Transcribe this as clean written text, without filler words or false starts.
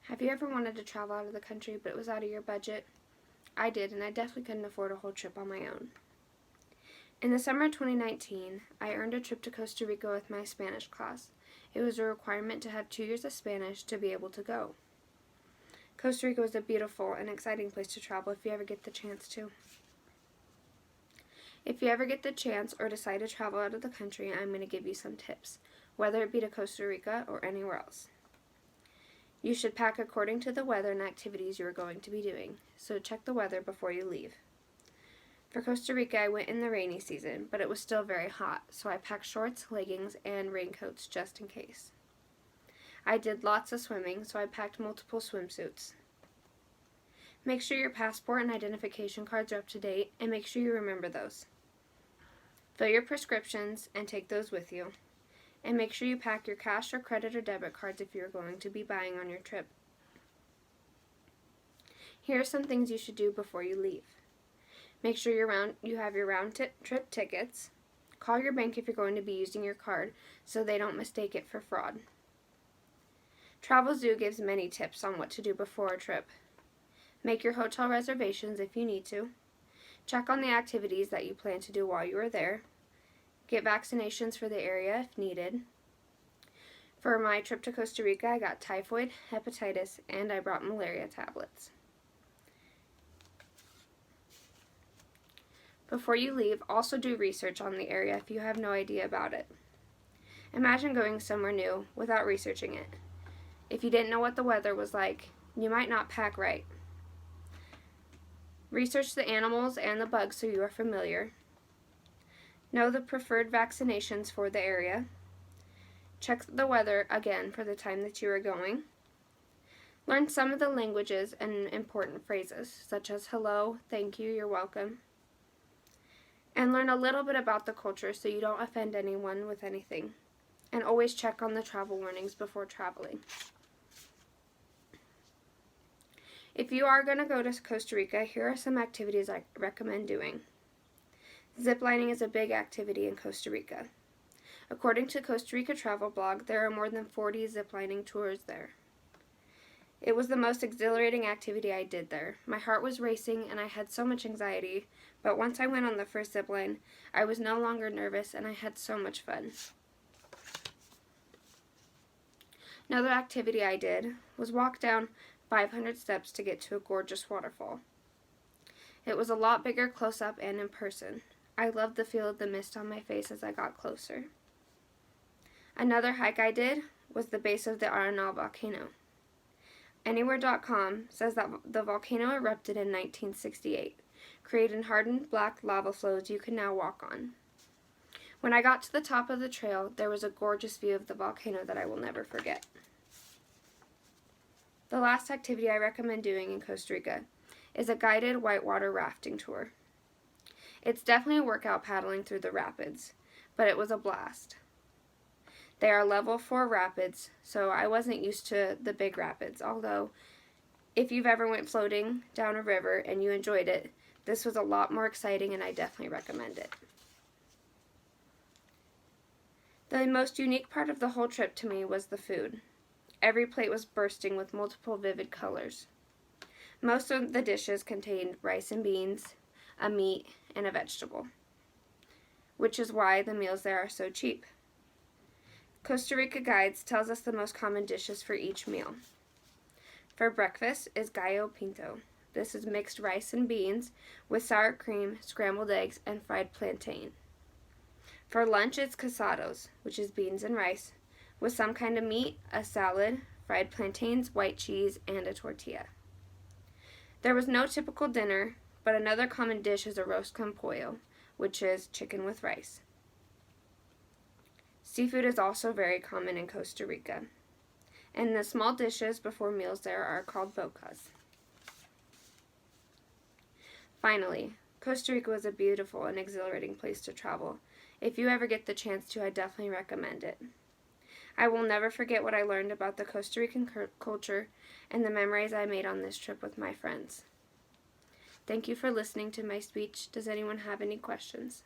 Have you ever wanted to travel out of the country but it was out of your budget? I did, and I definitely couldn't afford a whole trip on my own. In the summer of 2019, I earned a trip to Costa Rica with my Spanish class. It was a requirement to have 2 years of Spanish to be able to go. Costa Rica was a beautiful and exciting place to travel if you ever get the chance to. If you ever get the chance or decide to travel out of the country, I'm going to give you some tips, whether it be to Costa Rica or anywhere else. You should pack according to the weather and activities you are going to be doing, so check the weather before you leave. For Costa Rica, I went in the rainy season, but it was still very hot, so I packed shorts, leggings, and raincoats just in case. I did lots of swimming, so I packed multiple swimsuits. Make sure your passport and identification cards are up to date, and make sure you remember those. Fill your prescriptions and take those with you. And make sure you pack your cash or credit or debit cards if you are going to be buying on your trip. Here are some things you should do before you leave. Make sure you have your round-trip tickets. Call your bank if you're going to be using your card so they don't mistake it for fraud. Travelzoo gives many tips on what to do before a trip. Make your hotel reservations if you need to. Check on the activities that you plan to do while you are there. Get vaccinations for the area if needed. For my trip to Costa Rica, I got typhoid, hepatitis, and I brought malaria tablets. Before you leave, also do research on the area if you have no idea about it. Imagine going somewhere new without researching it. If you didn't know what the weather was like, you might not pack right. Research the animals and the bugs so you are familiar. Know the preferred vaccinations for the area. Check the weather again for the time that you are going. Learn some of the languages and important phrases, such as hello, thank you, you're welcome. And learn a little bit about the culture so you don't offend anyone with anything. And always check on the travel warnings before traveling. If you are going to go to Costa Rica, here are some activities I recommend doing. Ziplining is a big activity in Costa Rica. According to Costa Rica Travel Blog, there are more than 40 ziplining tours there. It was the most exhilarating activity I did there. My heart was racing and I had so much anxiety, but once I went on the first zipline, I was no longer nervous and I had so much fun. Another activity I did was walk down 500 steps to get to a gorgeous waterfall. It was a lot bigger close up and in person. I loved the feel of the mist on my face as I got closer. Another hike I did was the base of the Arenal volcano. Anywhere.com says that the volcano erupted in 1968, creating hardened black lava flows you can now walk on. When I got to the top of the trail, there was a gorgeous view of the volcano that I will never forget. The last activity I recommend doing in Costa Rica is a guided whitewater rafting tour. It's definitely a workout paddling through the rapids, but it was a blast. They are level 4 rapids, so I wasn't used to the big rapids, although if you've ever went floating down a river and you enjoyed it, this was a lot more exciting and I definitely recommend it. The most unique part of the whole trip to me was the food. Every plate was bursting with multiple vivid colors. Most of the dishes contained rice and beans, a meat, and a vegetable, which is why the meals there are so cheap. Costa Rica Guides tells us the most common dishes for each meal. For breakfast is gallo pinto. This is mixed rice and beans with sour cream, scrambled eggs, and fried plantain. For lunch it's casados, which is beans and rice, with some kind of meat, a salad, fried plantains, white cheese, and a tortilla. There was no typical dinner, but another common dish is a roast con pollo, which is chicken with rice. Seafood is also very common in Costa Rica, and the small dishes before meals there are called bocas. Finally, Costa Rica was a beautiful and exhilarating place to travel. If you ever get the chance to, I definitely recommend it. I will never forget what I learned about the Costa Rican culture and the memories I made on this trip with my friends. Thank you for listening to my speech. Does anyone have any questions?